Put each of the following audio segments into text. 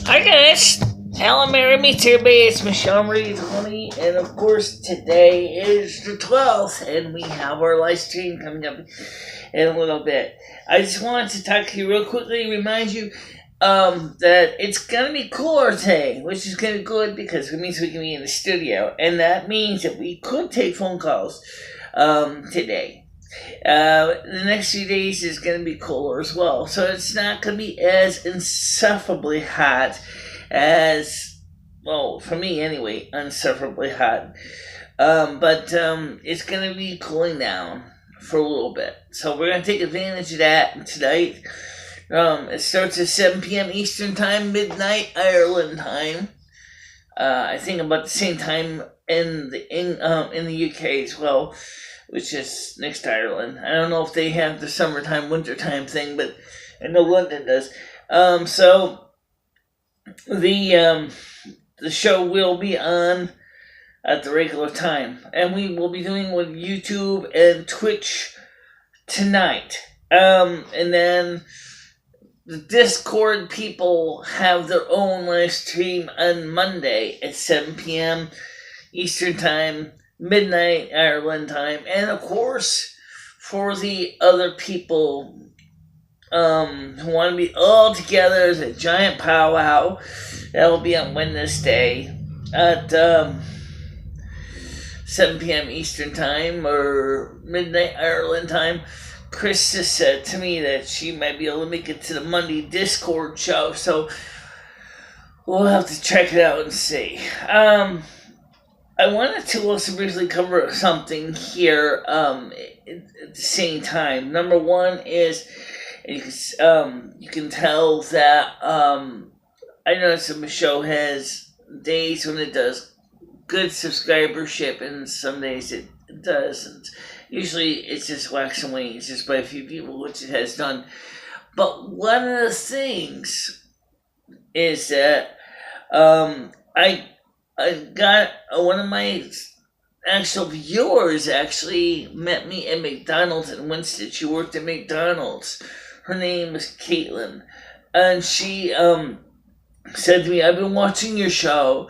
Hi guys, hello Mary Meets everybody, it's MicheleMarieDalene, and of course today is the 12th, and we have our live stream coming up in a little bit. I just wanted to talk to you real quickly, remind you that it's going to be cooler today, which is going to be good because it means we can be in the studio, and that means that we could take phone calls today. The next few days is going to be cooler as well, so it's not going to be as insufferably hot as, well, for me anyway, insufferably hot. But it's going to be cooling down for a little bit, so we're going to take advantage of that tonight. It starts at 7 p.m. Eastern Time, midnight Ireland time. I think about the same time in the UK as well, which is next to Ireland. I don't know if they have the summertime, wintertime thing, but I know London does. So the show will be on at the regular time, and we will be doing with YouTube and Twitch tonight. And then the Discord people have their own live stream on Monday at 7 p.m. Eastern Time, midnight Ireland time, and of course for the other people who want to be all together as a giant powwow, that will be on Wednesday at 7 p.m. Eastern Time or midnight Ireland time. Chris just said to me that she might be able to make it to the Monday Discord show, so we'll have to check it out and see. I wanted to also briefly cover something here at the same time. Number one is, you can tell that I noticed that Michelle has days when it does good subscribership and some days it doesn't. Usually it's just wax and wane, it's just by a few people, which it has done. But one of the things is that I got one of my actual viewers actually met me at McDonald's in Winston. She worked at McDonald's. Her name is Caitlin. And she said to me, I've been watching your show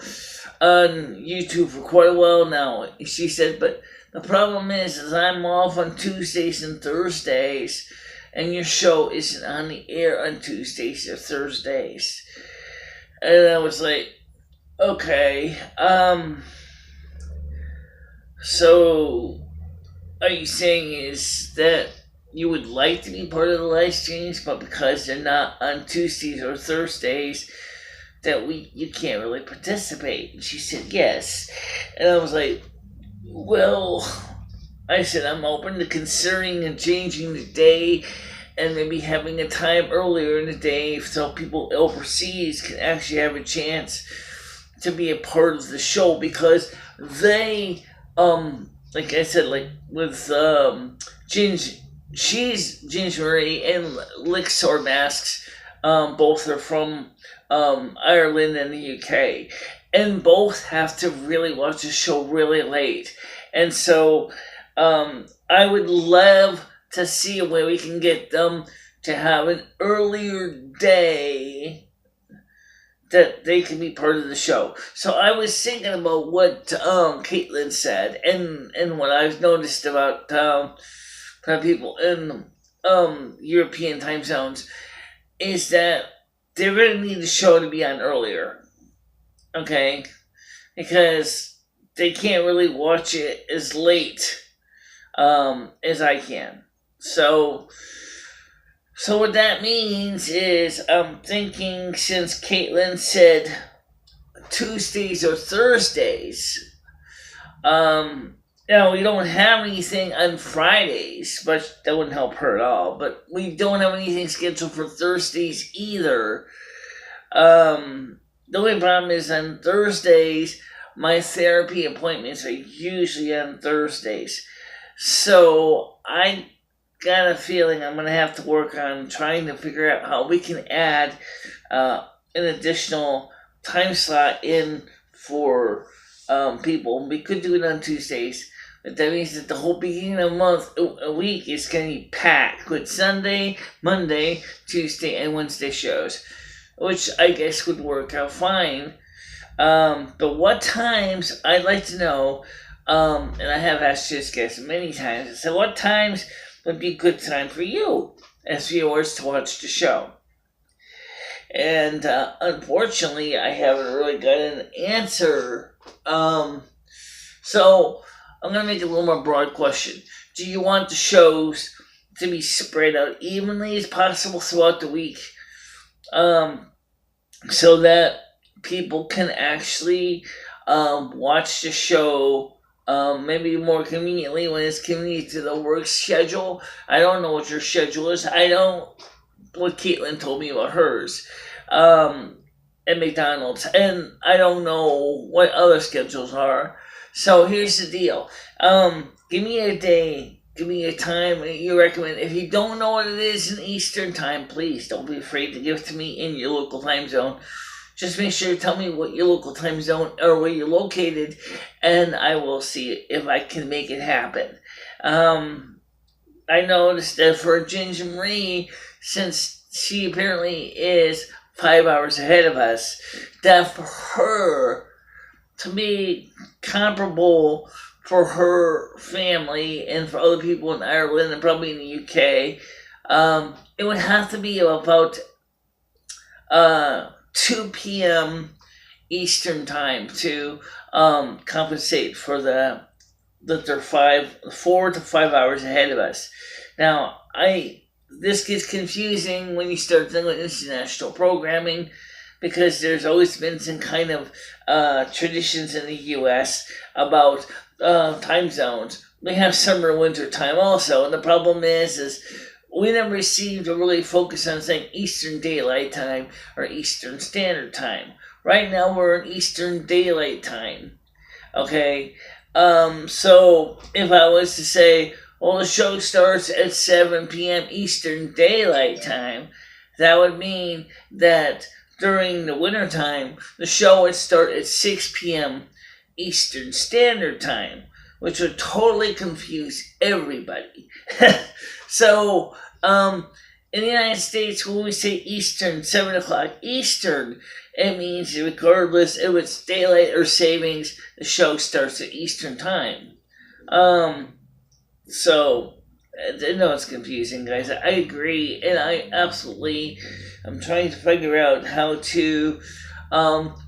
on YouTube for quite a while now. She said, but the problem is I'm off on Tuesdays and Thursdays, and your show isn't on the air on Tuesdays or Thursdays. And I was like, okay, so are you saying is that you would like to be part of the live streams, but because they're not on Tuesdays or Thursdays, that you can't really participate? And she said yes. And I was like, well, I said I'm open to considering and changing the day and maybe having a time earlier in the day so people overseas can actually have a chance to be a part of the show, because they, like I said, like with Ginger Marie and Lixor Masks, both are from Ireland and the UK, and both have to really watch the show really late. And so I would love to see a way we can get them to have an earlier day that they can be part of the show. So I was thinking about what Caitlin said, and what I've noticed about people in European time zones is that they're going to need the show to be on earlier, okay? Because they can't really watch it as late as I can. So what that means is I'm thinking, since Caitlin said Tuesdays or Thursdays, we don't have anything on Fridays, but that wouldn't help her at all. But we don't have anything scheduled for Thursdays either. The only problem is on Thursdays, my therapy appointments are usually on Thursdays. So I got a feeling I'm going to have to work on trying to figure out how we can add an additional time slot in for people. We could do it on Tuesdays, but that means that the whole beginning of a week is going to be packed with Sunday, Monday, Tuesday, and Wednesday shows. which I guess would work out fine. But what times, I'd like to know, and I have asked this guest many times, so what times would be a good time for you as viewers to watch the show? And unfortunately, I haven't really got an answer. So I'm going to make it a little more broad question. Do you want the shows to be spread out evenly as possible throughout the week, so that people can actually watch the show maybe more conveniently when it's convenient to the work schedule? I don't know what your schedule is. I don't what Caitlin told me about hers at McDonald's, and I don't know what other schedules are. So here's the deal. Give me a day, give me a time you recommend. If you don't know what it is in Eastern time, please don't be afraid to give it to me in your local time zone. Just make sure to tell me what your local time zone or where you're located, and I will see if I can make it happen. I noticed that for Ginger Marie, since she apparently is 5 hours ahead of us, that for her to be comparable for her family and for other people in Ireland and probably in the UK, it would have to be about 2 p.m. Eastern time to compensate for that they're 4 to 5 hours ahead of us. Now, this gets confusing when you start thinking about international programming, because there's always been some kind of traditions in the U.S. about time zones. We have summer winter time also, and the problem is we never received a really focus on saying Eastern Daylight Time or Eastern Standard Time. Right now we're in Eastern Daylight Time. Okay? So if I was to say, well, the show starts at 7 p.m. Eastern Daylight Time, that would mean that during the winter time, the show would start at 6 p.m. Eastern Standard Time, which would totally confuse everybody. So, in the United States, when we say Eastern, 7 o'clock Eastern, it means regardless if it's daylight or savings, the show starts at Eastern time. So, I know it's confusing, guys. I agree, and I'm trying to figure out how to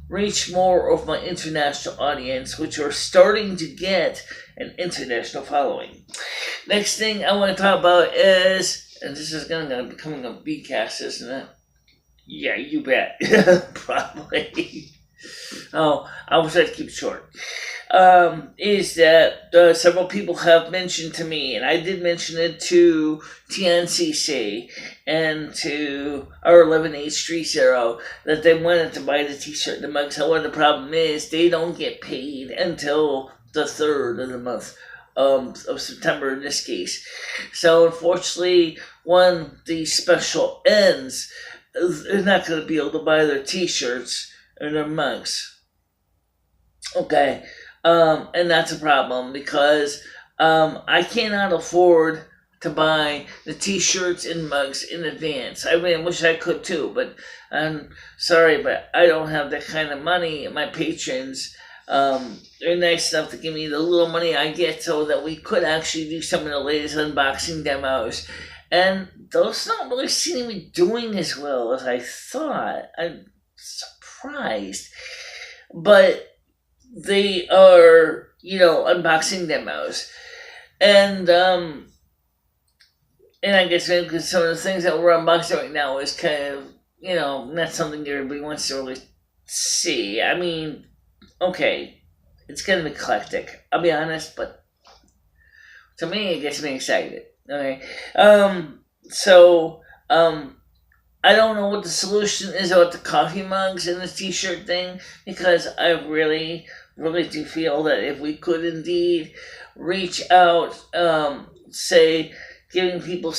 reach more of my international audience, which are starting to get an international following. Next thing I want to talk about is, and this is going to be becoming a B-cast, isn't it? Yeah, you bet. Probably. Oh, I will try to keep it short. Is that several people have mentioned to me, and I did mention it to TNCC and to our 11830, that they wanted to buy the t-shirt and the mugs. However, the problem is they don't get paid until the 3rd of the month of September in this case. So unfortunately, when the special ends, they're not going to be able to buy their t-shirts and their mugs. Okay. And that's a problem, because I cannot afford to buy the t-shirts and mugs in advance. I mean, I wish I could too, but I'm sorry, but I don't have that kind of money. My patrons, they're nice enough to give me the little money I get so that we could actually do some of the latest unboxing demos. And those don't really seem to be doing as well as I thought. I'm surprised. But they are, unboxing demos. And I guess maybe because some of the things that we're unboxing right now is kind of, not something everybody wants to really see. I mean, okay, it's kind of eclectic, I'll be honest, but to me, it gets me excited. Okay, I don't know what the solution is about the coffee mugs and the t-shirt thing, because I really, really do feel that if we could indeed reach out, say, giving people,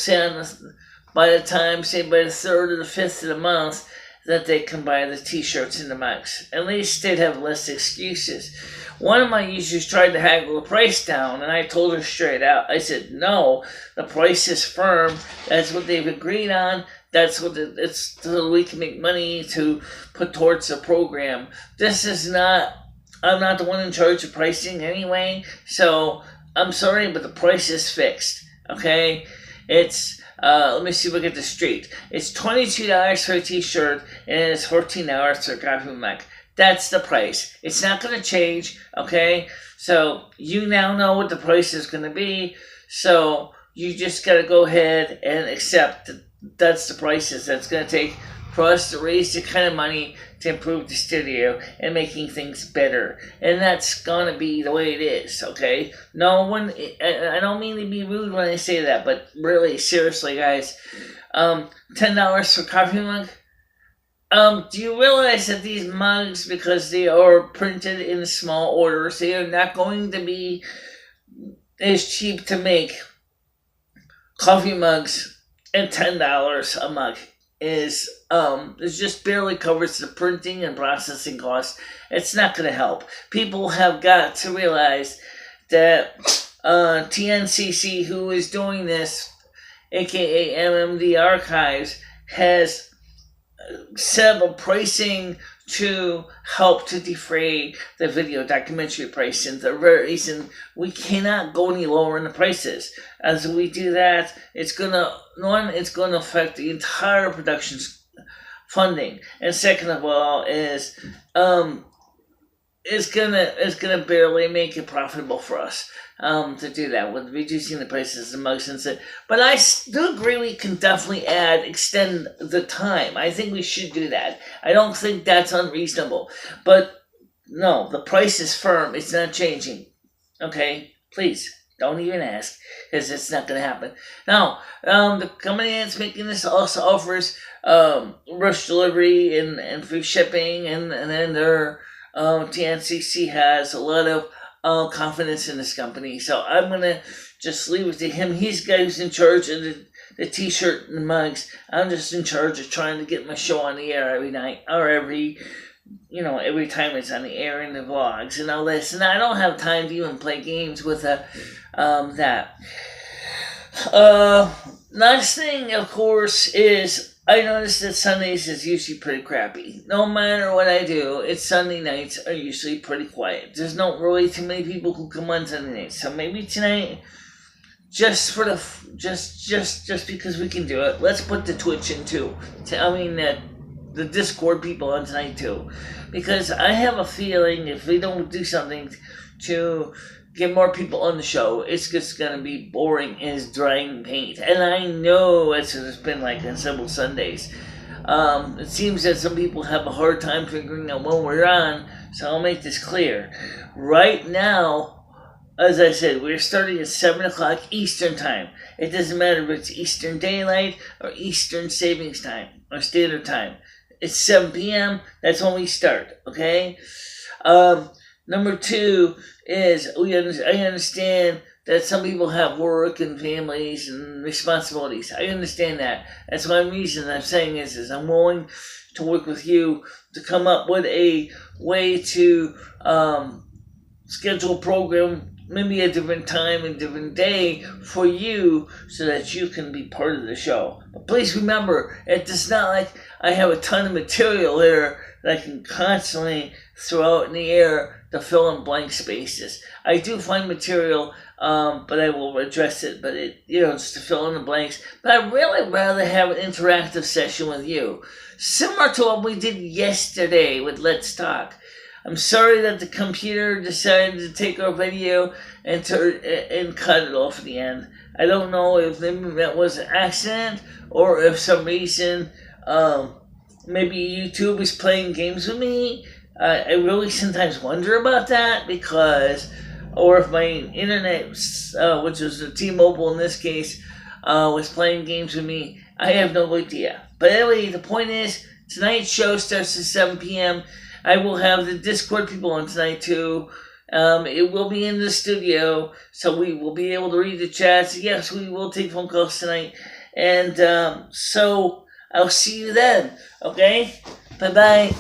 by the 3rd or the 5th of the month, that they can buy the t-shirts and the mugs. At least they'd have less excuses. One of my users tried to haggle the price down, and I told her straight out, I said, no, the price is firm. That's what they've agreed on. That's what it's so we can make money to put towards the program. This is not. I'm not the one in charge of pricing anyway, so I'm sorry, but the price is fixed. Okay, it's let me see if I get this straight. It's $22 for a T-shirt and it's $14 for a coffee mug. That's the price. It's not going to change. Okay, so you now know what the price is going to be. So you just got to go ahead and accept that that's the prices that's going to take for us to raise the kind of money to improve the studio and making things better. And that's going to be the way it is, okay? No one, I don't mean to be rude when I say that, but really, seriously, guys, $10 for coffee mug? Do you realize that these mugs, because they are printed in small orders, they are not going to be as cheap to make coffee mugs, and $10 a mug is it just barely covers the printing and processing costs. It's not going to help. People have got to realize that TNCC, who is doing this, aka MMD Archives, has set up a pricing to help to defray the video documentary price. And the reason we cannot go any lower in the prices. As we do that, it's gonna affect the entire production's funding. And second of all is it's gonna barely make it profitable for us to do that with reducing the prices of mugs and stuff. But I do agree we can definitely extend the time. I think we should do that. I don't think that's unreasonable. But no, the price is firm. It's not changing. Okay? Please, don't even ask, because it's not going to happen. Now, the company that's making this also offers rush delivery and free shipping, and then their TNCC has a lot of confidence in this company, so I'm gonna just leave it to him. He's the guy who's in charge of the T-shirt and the mugs. I'm just in charge of trying to get my show on the air every night, or every time it's on the air in the vlogs and all this. And I don't have time to even play games with that. Next thing, of course, is I noticed that Sundays is usually pretty crappy. No matter what I do, it's Sunday nights are usually pretty quiet. There's not really too many people who come on Sunday nights. So maybe tonight, just because we can do it, let's put the Twitch in too. The Discord people on tonight too. Because I have a feeling if we don't do something to get more people on the show, it's just going to be boring as drying paint. And I know that's what it's been like on several Sundays. It seems that some people have a hard time figuring out when we're on, so I'll make this clear. Right now, as I said, we're starting at 7 o'clock Eastern Time. It doesn't matter if it's Eastern Daylight or Eastern Savings Time or Standard Time. It's 7 p.m. That's when we start, okay? Number two is I understand that some people have work and families and responsibilities. I understand that. That's one reason I'm saying is I'm willing to work with you to come up with a way to schedule a program, maybe a different time and different day for you so that you can be part of the show. But please remember, it's not like I have a ton of material there that I can constantly throw out in the air to fill in blank spaces. I do find material, but I will address it, but just to fill in the blanks. But I'd really rather have an interactive session with you, similar to what we did yesterday with Let's Talk. I'm sorry that the computer decided to take our video and cut it off at the end. I don't know if that was an accident or if some reason maybe YouTube is playing games with me. I really sometimes wonder about that or if my internet, which was the T-Mobile in this case, was playing games with me. I have no idea. But anyway, the point is, tonight's show starts at 7 p.m. I will have the Discord people on tonight too. It will be in the studio, so we will be able to read the chats. Yes, we will take phone calls tonight. And so I'll see you then, okay? Bye-bye.